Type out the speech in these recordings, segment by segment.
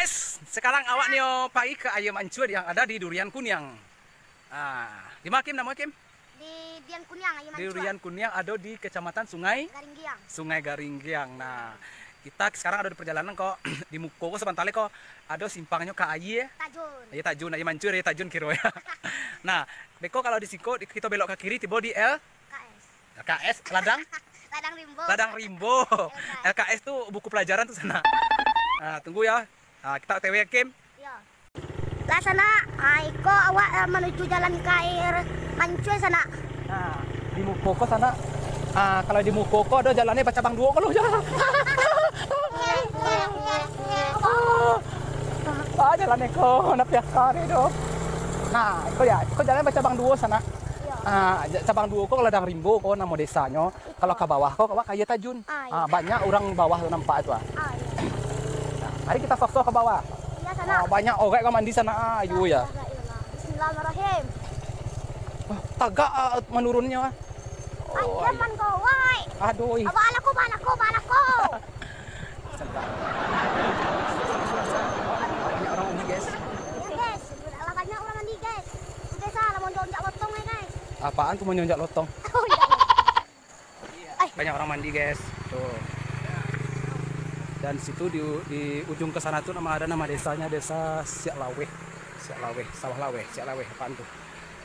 guys, sekarang awak nih pergi ke ayam ancur yang ada di Durian Kuniang. Di mana Kim namanya Kim? Di Durian Kuniang, ayam Di ancur. Durian Kuniang ada di Kecamatan Sungai Garinggiang. Sungai Garinggiang. Nah, kita sekarang ada di perjalanan kok di Muko sebentar kok ada simpangnya ke Ayi. Tajun. Ya Tajun, ayam ancur ya Tajun kiro ya. Nah, beko kalau di Siko kita belok ke kiri tiba di LKS Ladang Ladang Rimbo. Ladang Rimbo. LKS tuh buku pelajaran tuh sana. Nah, tunggu ya. Nah, kita OTW Kim. Iya. Lah sana, Aiko awak menuju jalan ke air mancur sana. Nah, di Mukoko sana. Kalau di Mukoko ada jalannya Bacabang Duo kalau ya. Jalannya kok nap ya kare do. Nah, itu ya, itu jalannya Bacabang Duo sana. Cabang Duo kok Ladang Rimbo kok nama desanya. Kalau ke bawah kok Kaya Tajun. Iya. Banyak orang bawah tuh nampak itu. Iya. Mari kita sok-sok ke bawah. Iya sana. Banyak orang yang mandi sana. Ayo ya. Bismillahirrahmanirrahim. Tagak menurunnya. Ayo man ko, wai. Aduh. Abalaku, banaku. Banyak orang mandi guys. Ya guys, banyak orang mandi guys. Udah salah mau lonjak lotong ya guys. Apaan tuh mau nyonjak lotong? Oh iya. Banyak orang mandi guys. Tuh. Dan situ di ujung ke sana tuh ada nama desanya, Desa Siaklaweh, Sawah Laweh, Siaklaweh, apaan tuh?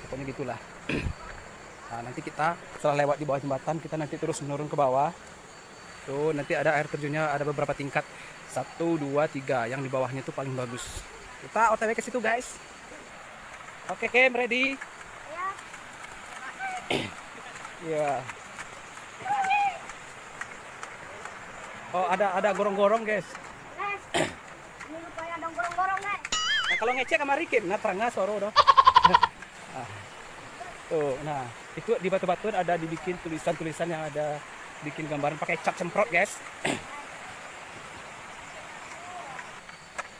Pokoknya gitulah. Nah, nanti kita setelah lewat di bawah jembatan, kita nanti terus menurun ke bawah. Tuh, nanti ada air terjunnya, ada beberapa tingkat. 1, 2, 3. Yang di bawahnya tuh paling bagus. Kita OTW ke situ, guys. Oke, Kim, ready? Ya. Iya. Oh, ada gorong-gorong, guys. Guys. Ini rupanya ada gorong-gorong guys. Nah, kalau ngecek sama Rikim, nah terangnya soro doh. Tuh, nah itu di batu-batu ada dibikin tulisan-tulisan yang ada bikin gambaran pakai cat semprot, guys.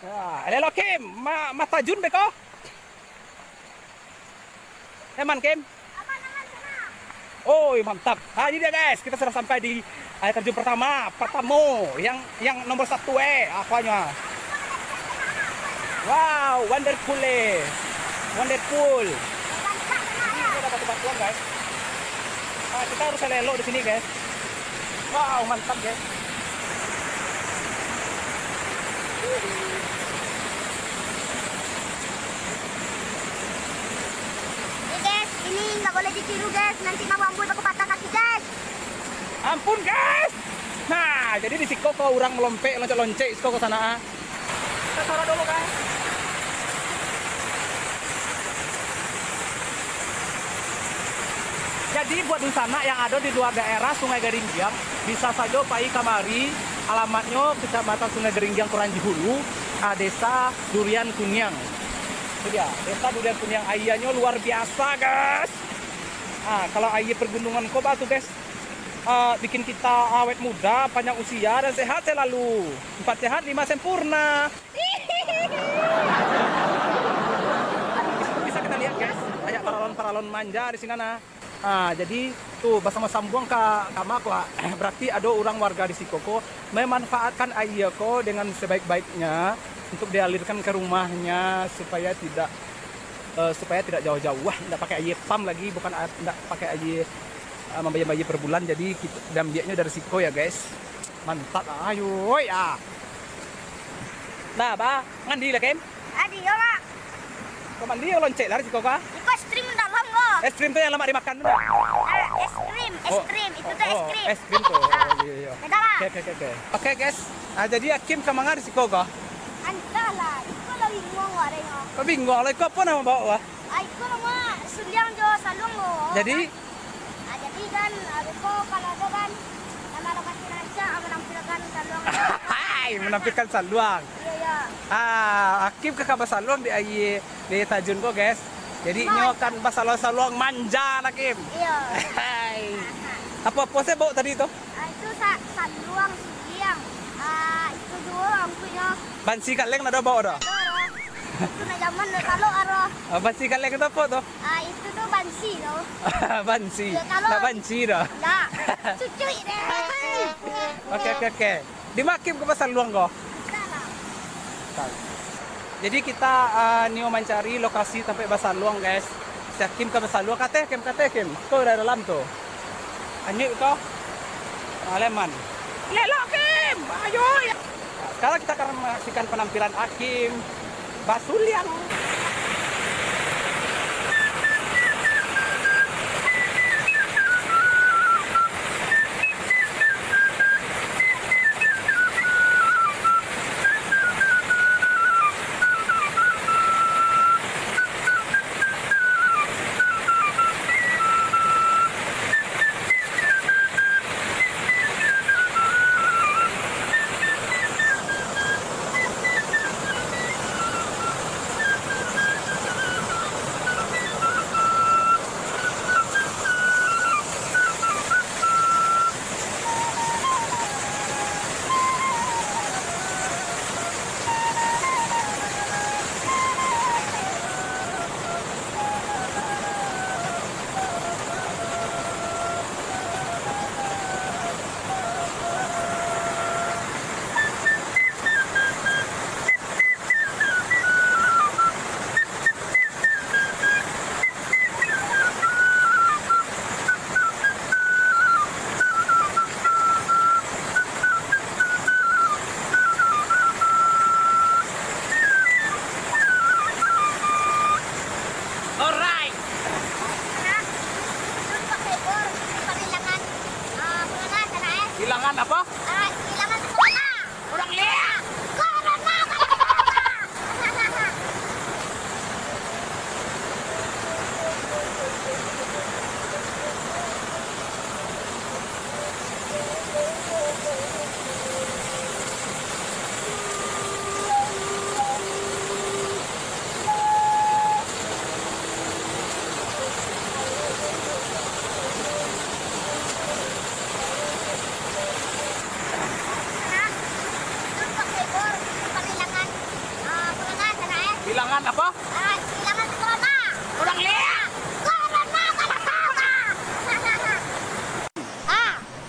Nah, elelo Kim, mata Jun beko. Eman Kim. Aman sana. Oh, mantap. Ini dia guys, kita sudah sampai di air terjun pertama, yang nomor 1 aquanya. Wow, wonderful. Ini ada batu-batuan guys. Kita harus elok di sini guys. Wow, mantap guys. Nih guys, ini nggak boleh ditiru guys. Nanti mau ambul aku patah kaki guys. Ampun guys. Nah, jadi di Siko kok orang melompat loncat-loncat Siko ke sana. Kita taruh dulu guys. Jadi buat di sana yang ada di luar daerah Sungai Garinggiang bisa saja pai kamari, alamatnya Kecamatan Sungai Garinggiang Kuranji Hulu, Desa Durian Kuniang. Itu dia, Desa Durian Kuniang. Ayahnya luar biasa guys. Kalau ayah pergunungan Koba tuh guys, bikin kita awet muda, panjang usia dan sehat selalu. 4 sehat 5 sempurna. Bisa kita lihat guys, banyak paralon manja di sini. Jadi tuh bersama sambung ke Kamakwa. Berarti ada orang warga di Sikoko memanfaatkan air ko dengan sebaik-baiknya untuk dialirkan ke rumahnya supaya tidak jauh-jauh. Tidak pakai air pam lagi, bukan tidak pakai air membayar per bulan. Jadi dan biaknya dari Siko ya guys. Mantap. Ayo ya. Nah, ngandi lah Kim. Adi, ya pak. Kau mandi yang loncat dari Siko kah? Itu es krim dalam kok. Es krim tuh yang lama dimakan tuh. Es krim. Itu tuh es krim. Es krim tuh. Iya. Beda lah. Oke guys. Jadi Kim ke mana di Siko kah? Entah lah. Itu lo bingung warnanya. Kau bingung lah, kau apa nama bawa? Itu nama Sundiang Jo Salung lo. Jadi Jadi kan, aku kalau ada kan nama lokasi raja menampilkan saluang. Hai, menampilkan saluang. Iya. Kim ke kabar saluang di Tajun kok guys. Jadi ini kan saluang manja lah Kim. Iya. Hai. Apa saya bawa tadi itu? Itu saluang Sundiang. Itu dua lampunya. Bansi kaleng ada bawa dah. Itu na zaman kalau arah. Bansi kaleng itu apa tuh? Itu tuh bansi loh. Bansi. Ya, kalau- Nah, bansi dah. Enggak. Cucuy deh. Oke. Di makim ke pasar luang kok. Bentar. Jadi kita nio mencari lokasi sampai Basaluang guys. Yakin ke Basaluang Kim. Kau udah dalam tuh. Anjir kau. Aleman. Lelok Kim. Ayo. Nah, sekarang kita akan menyaksikan penampilan Hakim Basuliang. Hilangan apa? Hilangan corona. Orang lihat. Corona. Hilangan apa? Hilangan corona. Orang lihat. Corona.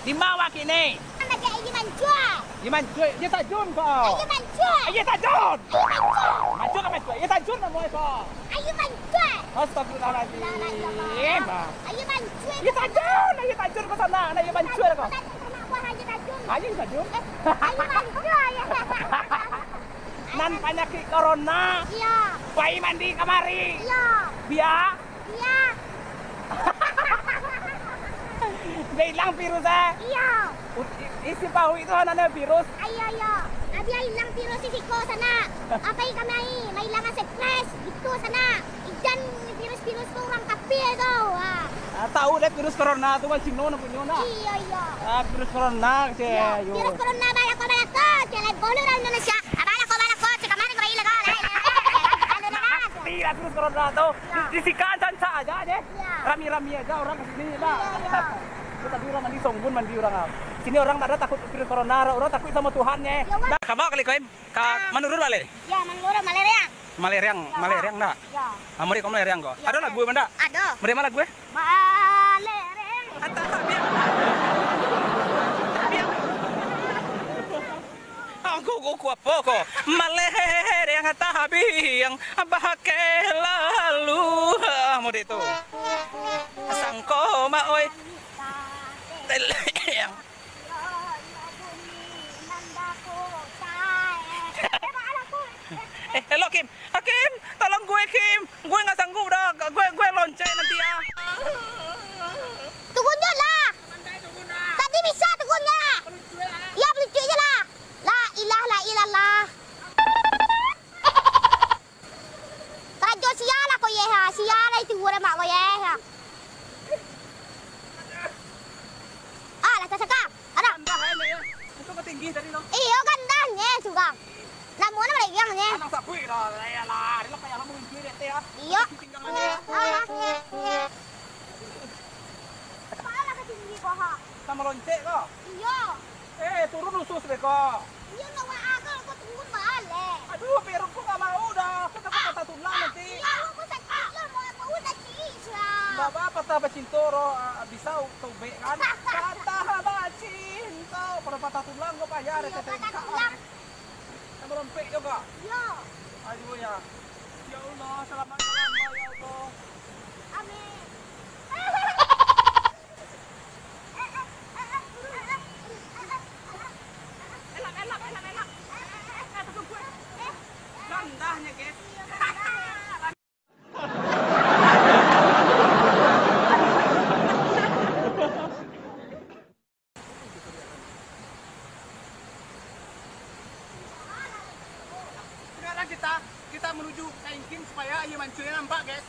Di bawah kini. Anak kayak gimana cuy? Gimana cuy? Dia tajun kau. Ayo mancuy. Dia tajun. Ayo mancuy. Maju ke maju. Dia tajun nama kau. Ayo mancuy. Astagfirullahaladzim. Ayo mancuy. Dia tajun. Dia tajun ke sana. Dia mancuy kau. Ayo tajun. Ayo tajun. Ayo mancuy. Nan penyakit corona. Iya. Bayi mandi kamari. Iya. Biar. Iya. Bilang virusnya. Iya. Isi pahu itu anaknya virus. Ayo. Abi ay hilang virus si Siko sana. Apa yang kami ay may langan stres itu sana. Ijan virus tu orang kapi itu. Tahu deh virus corona itu masih nona punya nona. Iya. Virus corona sih. Virus corona banyak ko. Jalan boleh orang Indonesia. Balak ko. Cika mana ko ilegal. Tidak virus corona tuh. Disikan sanca aja deh. Iya. Rami-rami aja orang kesini lah. Iya. Tadi orang mandi sombun mandi orang. Sini orang ada takut virus corona, orang takut sama Tuhannya. Dah, kamu kali koim. Menurut balik. Ya, menurut malaria. Maleriang enggak? Ya. Amori kamu maleriang kok. Ada lagu benda? Ada. Beri mana gue? Maleriang. Aku apa kok? Maleriang tabiang bahake lalu. Mau itu. Sangko maoi. Teleng. Hello Kim. Kim, tolong gue Kim. Gue nggak sanggup dah. Gue lonceng nanti ya. Tunggunya lah. Tadi bisa tunggunya. Ya lucu aja lah. La ilallah. Tajo siala ko ye ha. Siala itu gue mak ko ye ha. Lah saka. Ada. Itu ketinggi tadi lo. Iyo gandanya sugang. Namun apa lagi yang nya? Anak sapu itu ya lah. Dia kayak kamu ini deh ya. Iyo. Tinggal lagi. Pala ketinggi ko ha. Sama lonceng kok. Iyo. Turun usus deh kok. Iyo nawa akal ko turun bale. Aduh, biar aku nggak mau dah. Kita patah tulang nanti. Iya, aku sakit lah mau udah cisra. Baba patah cintoro bisa tubek kan. Patah cinta. Pada patah tulang gue bayar. Iya, patah tulang. merompek juga. Yo. Aduh ya. Ya Allah, selamat ya Allah. Amin. Elak. Rendahnya, guys. Sekarang kita menuju Kaingkin supaya air mancurnya nampak, guys.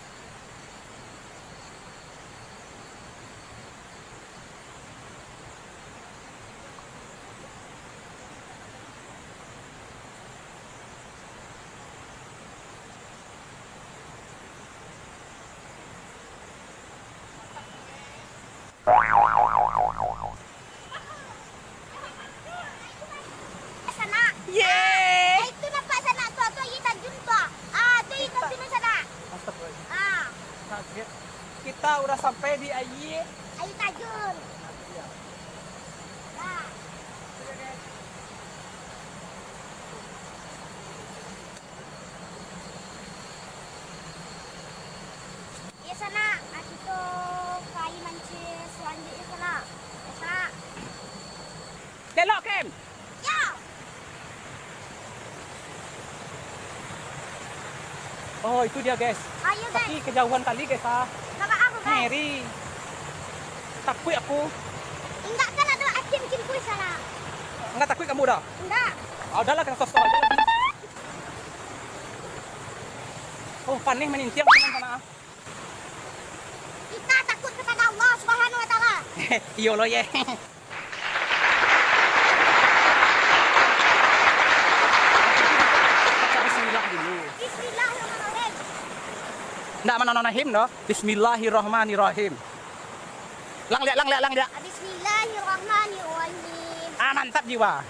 Sana. Yeay! Itu nampak sana tu kita jumpa. Ah, tu ikan sini sana. Astagfirullah. Ah, Kita udah sampai di air. ayo tajun. Ah. Ya sana, itu kayu mancing selanjutnya sana. Ya sana. Kelok, Ken. Ya. Oh, itu dia, guys. Ayo guys. Tapi kejauhan kali, guys. Kakak aku guys. Ngeri. Takut aku. Enggak kan ada akim kuis sana. Enggak takut kamu dah. Enggak. Ah, udahlah, kita sos-sos aja lagi. Oh, panih menintiang teman sana. Kita takut kepada Allah Subhanahu wa taala. Iyo lo ye. Baca Bismillah dulu. Bismillahirrahmanirrahim. Nggak menonahim no. Bismillahirrahmanirrahim. Lang lihat. Bismillahirrahmanirrahim. Ah, mantap jiwa.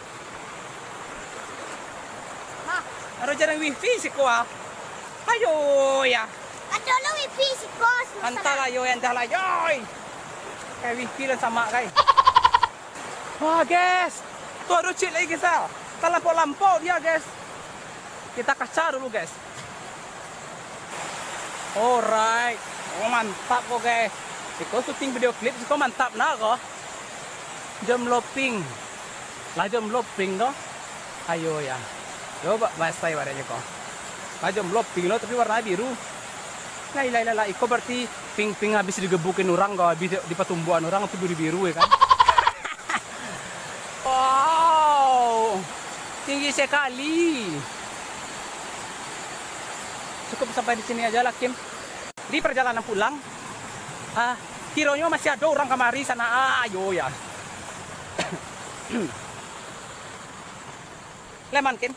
Hah, Ada jarang wifi sih kuah. Ayo ya. ada lo wifi si kos. Antara yo entahlah yoy. Kayak wifi lah sama guys. Wah guys. Tuh ada cik lagi guys. Kita lampau dia guys. Kita kaca dulu guys. Alright. Oh mantap kok guys. Siko syuting video klip siko mantap nah kok. Jam loping. Lah jam loping no. Ayo ya. Coba bahasa warnanya kok. Lah jam loping lo tapi warna biru. Lah, iko berarti ping habis digebukin orang kok habis di patumbuhan orang itu biru-biru ya kan. Wow. Tinggi sekali. Cukup sampai di sini aja lah Kim. Di perjalanan pulang. Kiranya masih ada orang kemari sana. Ayo ya. Leman Kim.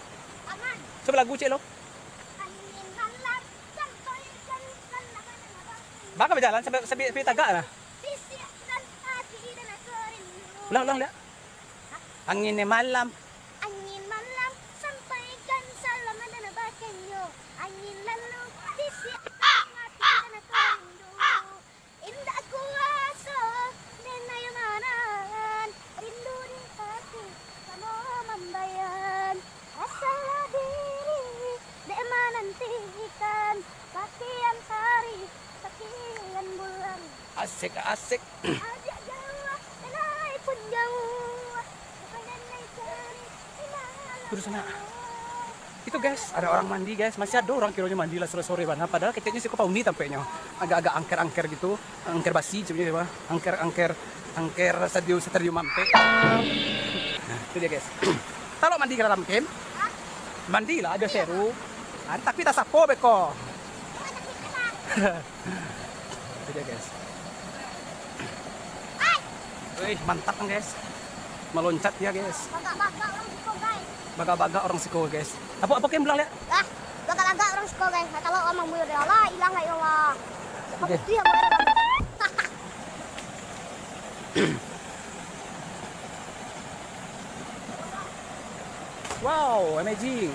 Aman. Coba lagu cek lo. Angin malam sampai kan Bakal berjalan sampai tagak lah. Bisikan hati dan aku rindu. Ulang lihat. Anginnya malam. Angin malam sampaikan salam dan bakanyo. Angin lalu bisikan hati dan aku rindu. Indah kuasa dan ayamanan. Rindu di hati sama membayang. Asalah diri dek menantikan. Sekian hari, sekian bulan. Asik. Ajak jauh, dan naik pun jauh. Kepada naik cari, di malam Terus sana. penuh. Itu guys, ada orang mandi guys. Masih ada orang kiranya mandi lah sore-sore banget. Padahal kayaknya sih kok pauni tampaknya. Agak-agak angker-angker gitu. Angker basi sebenarnya. Angker stadium mampe. Nah, itu dia guys. Kalau mandi ke dalam camp, mandi lah ada seru. Tapi tak sapo beko. Itu dia guys. Wih, mantap kan guys. Meloncat ya guys. Bagak-bagak orang suko guys. Baga-baga orang siko guys. Apa yang bilang lihat? Ah, bagak-bagak orang suko guys. Kata lo omong buyur dia lah, hilang gak ya Allah. Oke. Itu yang bayar orang. Wow, amazing.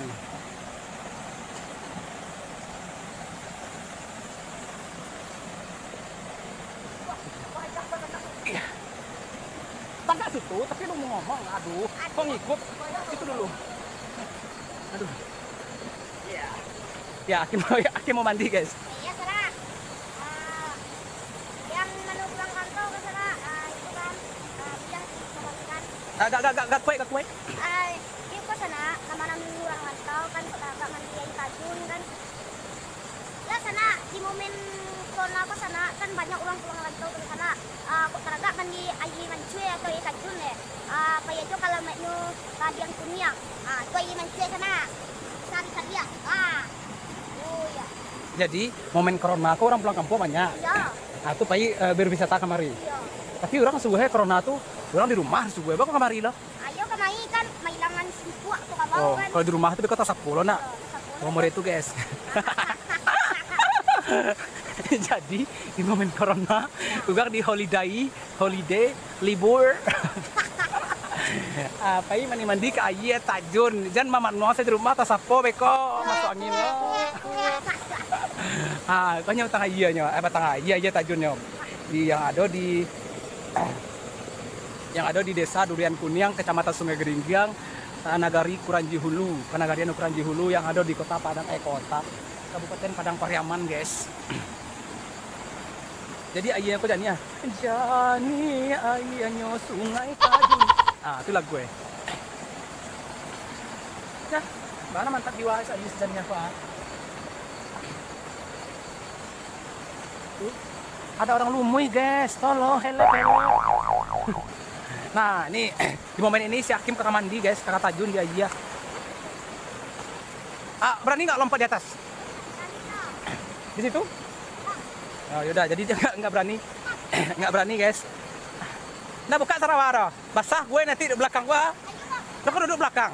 Tangga situ, tapi lu mau ngomong, aduh, kok ngikut? Itu dulu. Aduh. Ya. Ya, Aki mau mandi guys. Iya sana. Yang menu pulang kantor ke sana. Itu kan bilang kan. Gak kue. Itu ke sana nama orang rantau kan agak mandi yang tajun kan. Ya sana di momen corona ke sana kan banyak orang pulang rantau ke sana. Kok teragak mandi air mancue atau air tajun ya. Kayak itu kalau menu kadiang kunyang. Itu air mancue sana. Sari ya. Oh ya. Jadi momen corona aku orang pulang kampung banyak. Iya. Aku pai berwisata kemari. Iya. Tapi orang subuhnya corona tuh orang di rumah subuh bapak kemari lah. Ayo kemari kan mailangan simpuk tuh kabau Oh, kan. kalau di rumah tuh di kota Sapolo nak. Nomor itu guys. Jadi di momen corona, juga di holiday, libur. Apa ini mandi ke air tajun, jangan mama nuang saya di rumah tas sapo beko masuk angin lo. Kau nyawa tengah iya nyawa, tengah iya tajunnya yang ada di desa Durian Kuning, kecamatan Sungai Geringgiang, Nagari Kuranji Hulu, Kanagarian Kuranji Hulu yang ada di kota Kabupaten Padang Pariaman guys. Jadi ayahnya aku jani ayahnya sungai tajun. Itu lagu gue. Ya, mana mantap jiwa saat ini sejannya Pak. Ada orang lumui guys, tolong help. Nah, ini di momen ini si Hakim kakak mandi guys, kakak Tajun dia iya. Berani nggak lompat di atas? Di situ? Oh yaudah, jadi dia nggak berani, nggak berani guys. Nah buka sarawara, basah gue nanti di belakang gua. Lo kan duduk belakang.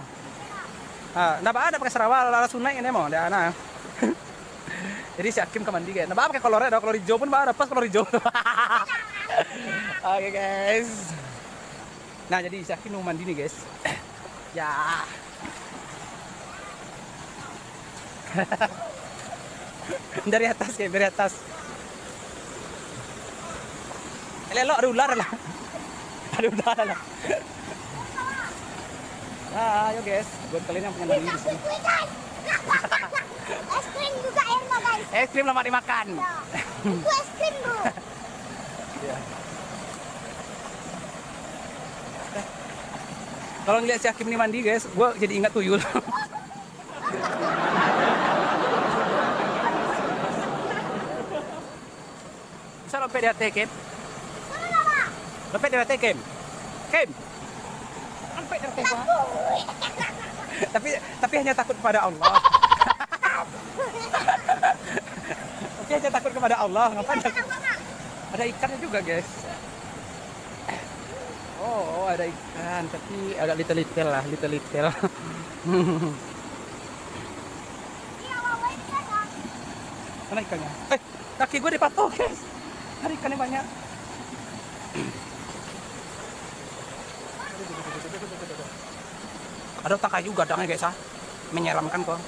Nah ada pakai sarawara, lara sunai ini mau, dia anak. Jadi si Hakim ke mandi guys. Nah pakai kolornya, ada kolor hijau pun ada pas kolor hijau. Oke guys. Nah jadi si Hakim mau mandi nih guys. Ya. Dari atas kayak dari atas. Elok ada ular lah. Ada ular lah. Ayo guys, buat kalian yang pengen mandi di sini. Es krim juga enak guys. Es krim lama dimakan. Ya. Itu es krim bro. Ya. Kalau ngeliat si Hakim ini mandi guys, gue jadi ingat tuyul. Bisa lompat di hati Kim? Lompat di hati Kim? Kim? Lompat di hati gua. Tapi hanya takut kepada Allah. Tapi hanya takut kepada Allah. Ngapain? Ada ikannya juga guys. Oh, ada ikan, tapi agak little lah, little. Mana ikannya? Kaki gue dipatok guys. Ada ikannya banyak. Ada otak kayu gadangnya guys menyeramkan kok.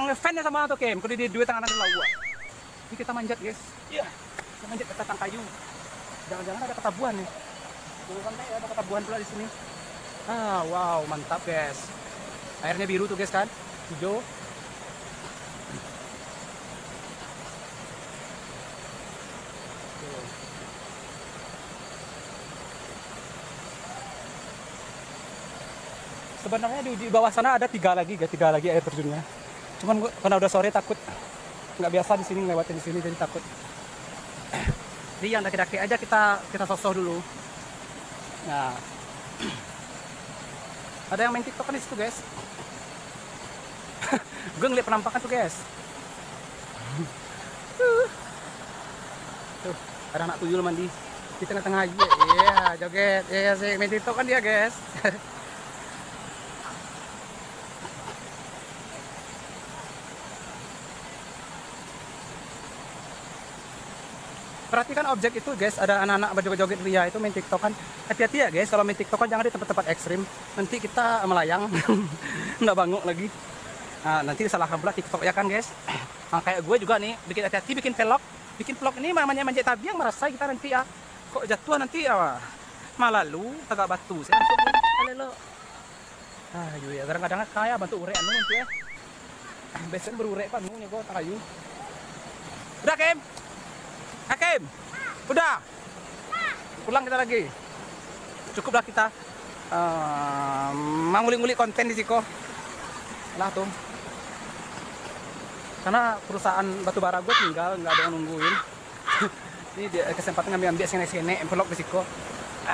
Ngefan ya sama tuh Kim, kalau di dua tangan ada lawa. Ini kita manjat guys. Iya. Kita manjat ke batang kayu. Jangan-jangan ada ketabuhan nih. Tunggu kan ada ketabuhan pula di sini. Wow, mantap guys. Airnya biru tuh guys kan, hijau. Sebenarnya di bawah sana ada tiga lagi air terjunnya. Cuman gua, karena udah sore takut nggak biasa di sini ngelewatin di sini jadi takut. Jadi yang daki-daki aja kita sosok dulu. Nah, ada yang main TikTok kan di situ guys. Gue ngeliat penampakan tuh guys. Tuh ada anak tuyul mandi di tengah-tengah aja. Iya joget. Iya sih main TikTok kan dia guys. Perhatikan objek itu guys, ada anak-anak berjoget-joget ria itu main TikTok kan. Hati-hati ya guys, kalau main TikTok kan jangan di tempat-tempat ekstrim. Nanti kita melayang, nggak banguk lagi. Nah, nanti salahkan pula TikTok ya kan guys. Nah, kayak gue juga nih, bikin hati-hati bikin vlog ini namanya manjat tebing merasa kita nanti ya. Kok jatuh nanti ya. Malah lu agak batu. Saya langsung Ah, ya kadang-kadang kaya bantu urek anu tuh ya. Biasanya berurek pan anu gue tak kayu. Udah Kim? Hakim? Udah? Pulang kita lagi. Cukuplah kita mengulik-ngulik konten di Siko. Lah tuh. Karena perusahaan batubara gue tinggal, nggak ada yang nungguin. Ini dia kesempatan ngambil sini vlog di Siko.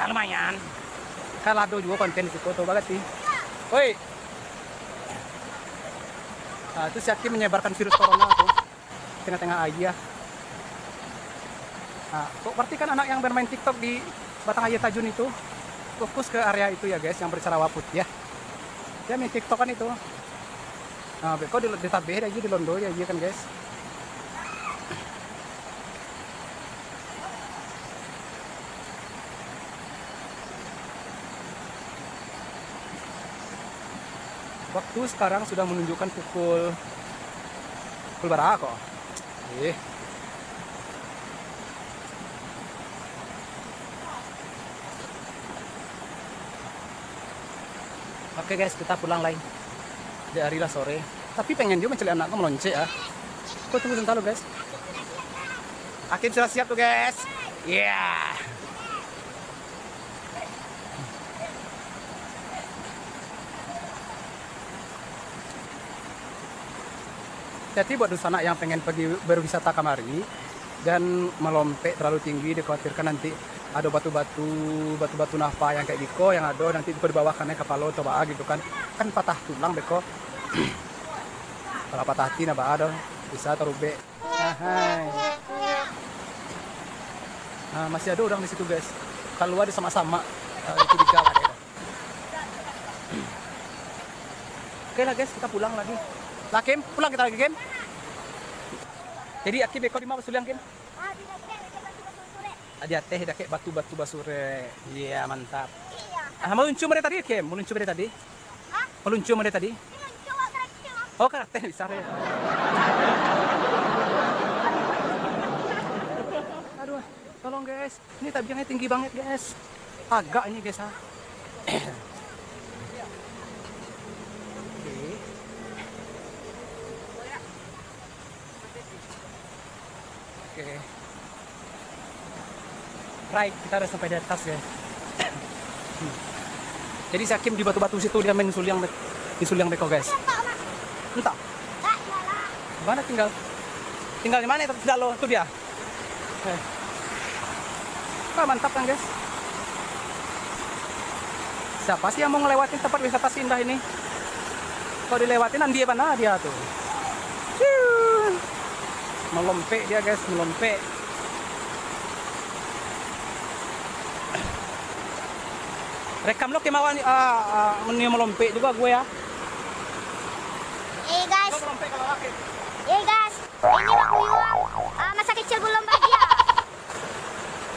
Lumayan. Kan ada juga konten di Siko tuh banget sih. Woi. Itu si Hakim menyebarkan virus corona tuh tengah-tengah aja. Kok berarti kan anak yang bermain TikTok di Batang Air Tajun itu fokus ke area itu ya guys, yang bercara waput ya. Dia main TikTok kan itu. Nah, kok di tabeh aja di Londo ya kan guys. Waktu sekarang sudah menunjukkan pukul berapa kok? Oke guys, kita pulang lain. Di hari lah sore. Tapi pengen dia mencari anakku melonce ya. Kok tunggu sebentar lo guys. Hakim sudah siap tuh guys. Yeah. Jadi buat anak yang pengen pergi berwisata kemari dan melompek terlalu tinggi, dikhawatirkan nanti ada batu-batu napa yang kayak Biko yang ada nanti di bawah kannya kapalo coba gitu kan patah tulang Beko. Kalau patah hati napa ada bisa terubek. Masih ada orang di situ guys. Kalau ada sama-sama itu di jalan ya. Oke lah guys, kita pulang lagi. Lah Kim, pulang kita lagi Kim. Jadi Aki Beko di mana suliang Kim? Ada teh dake batu-batu basure. Iya, mantap. Iya. Meluncur dari tadi Kim? Meluncur dari tadi? Hah? Meluncur dari tadi? Oh, karakter besar ya. Aduh, tolong guys. Ini tabiangnya tinggi banget guys. Agak ini guys. Oke. Right, kita udah sampai di atas ya. Jadi si Hakim di batu-batu situ dia main suliang Beko guys. Entah. Mana tinggal? Tinggal di mana? Tidak lo, itu dia. Mantap kan guys. Siapa sih yang mau ngelewatin tempat wisata indah ini? Kalau dilewatin dia mana dia tuh? Melompek dia guys, melompek. Rekam lo kemauan melompek juga gue ya. Guys. Guys, ini waktu Yuang masa kecil belum bahagia.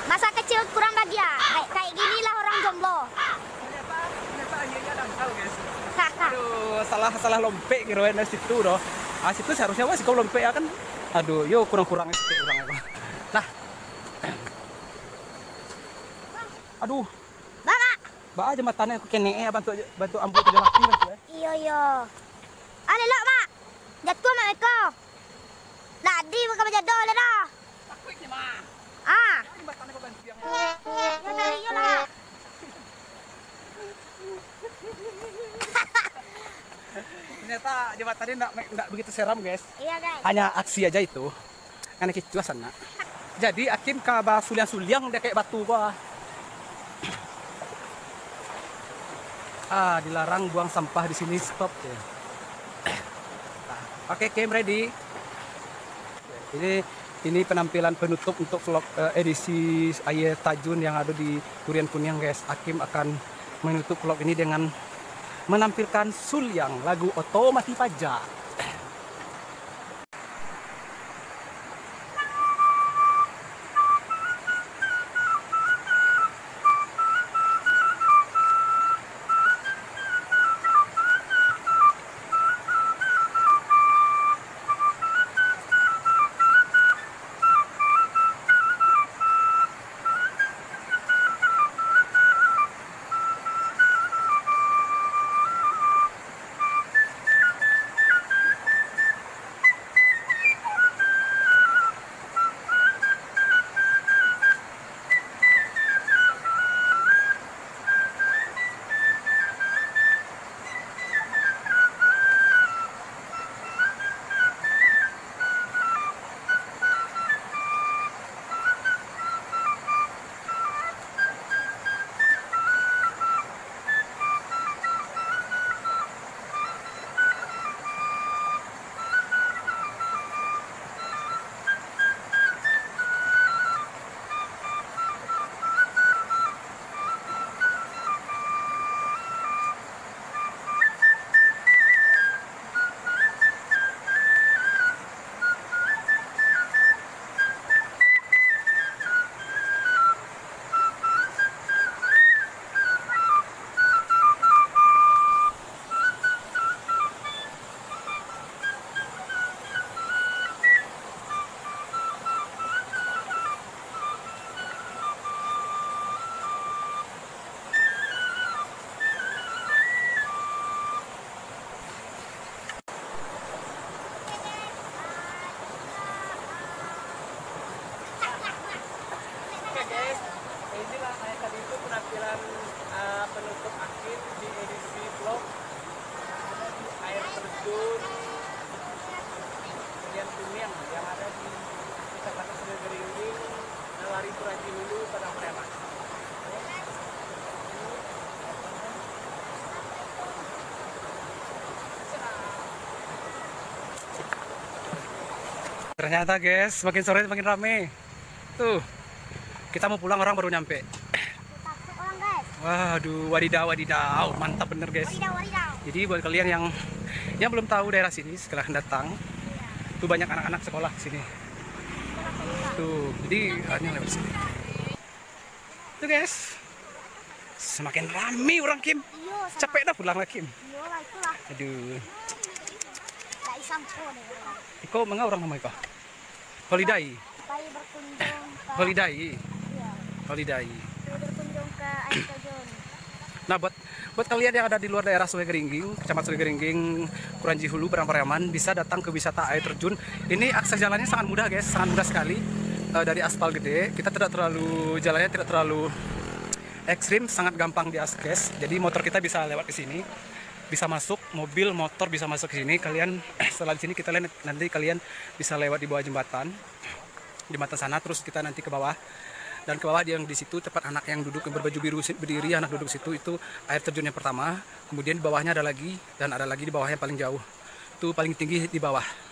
Masa kecil kurang bahagia. Kayak ginilah orang jomblo. Ternyata iya dangkal guys. Aduh, salah lompek gitu ya situ doh. Situ seharusnya sih kau lompek ya kan. Aduh, yo kurang-kurangnya sih kurang apa. Nah. Aduh. Ba aja matanya aku kene bantu ambu ke jalan bantu ya. Iya. Ale lo mak. Jatuh mak eko. Ladi bukan menjadol dah. Takut ni mak. Ini matanya kau bantu yang. Ya dari yo lah. Ternyata jembatannya enggak begitu seram guys. Iya guys. Hanya aksi aja itu. Karena kicuas sana. Jadi Hakim ke suliang-suliang dia kayak batu gua. Dilarang buang sampah di sini, stop ya. Oke, Kim ready. Ini penampilan penutup untuk vlog edisi Air Tajun yang ada di Durian Kuningan guys. Hakim akan menutup vlog ini dengan menampilkan suliang lagu Otomatis Pajak. Ternyata guys, makin sore makin rame. Tuh, kita mau pulang orang baru nyampe. Takut orang guys. Waduh, wadidaw, mantap bener guys. Wadidaw. Jadi buat kalian yang belum tahu daerah sini, setelah datang, tuh banyak anak-anak sekolah di sini. Tuh, jadi hanya lewat sini. Tuh guys, semakin rame orang Kim. Iya, sana. Capek dah pulang lah Kim. Iya lah itulah. Aduh, Tak isampo deh orang. Iko mengapa orang nama Iko? Holiday, Supaya berkunjung ke holiday, iya, holiday. supaya berkunjung ke air terjun. Nah buat kalian yang ada di luar daerah Sungai Geringging, Kecamatan Sungai Geringging, Kuranji Hulu, Barang Pariaman, bisa datang ke wisata air terjun. Ini akses jalannya sangat mudah guys, sangat mudah sekali. Dari aspal gede, kita jalannya tidak terlalu ekstrim, sangat gampang diakses. Jadi motor kita bisa lewat ke sini, bisa masuk, mobil, motor bisa masuk ke sini. Kalian setelah di sini kita lihat nanti kalian bisa lewat di bawah jembatan sana, terus kita nanti ke bawah. Dan ke bawah yang di situ tempat anak yang duduk yang berbaju biru berdiri, anak duduk situ itu air terjun yang pertama. Kemudian di bawahnya ada lagi dan ada lagi di bawahnya paling jauh. Itu paling tinggi di bawah.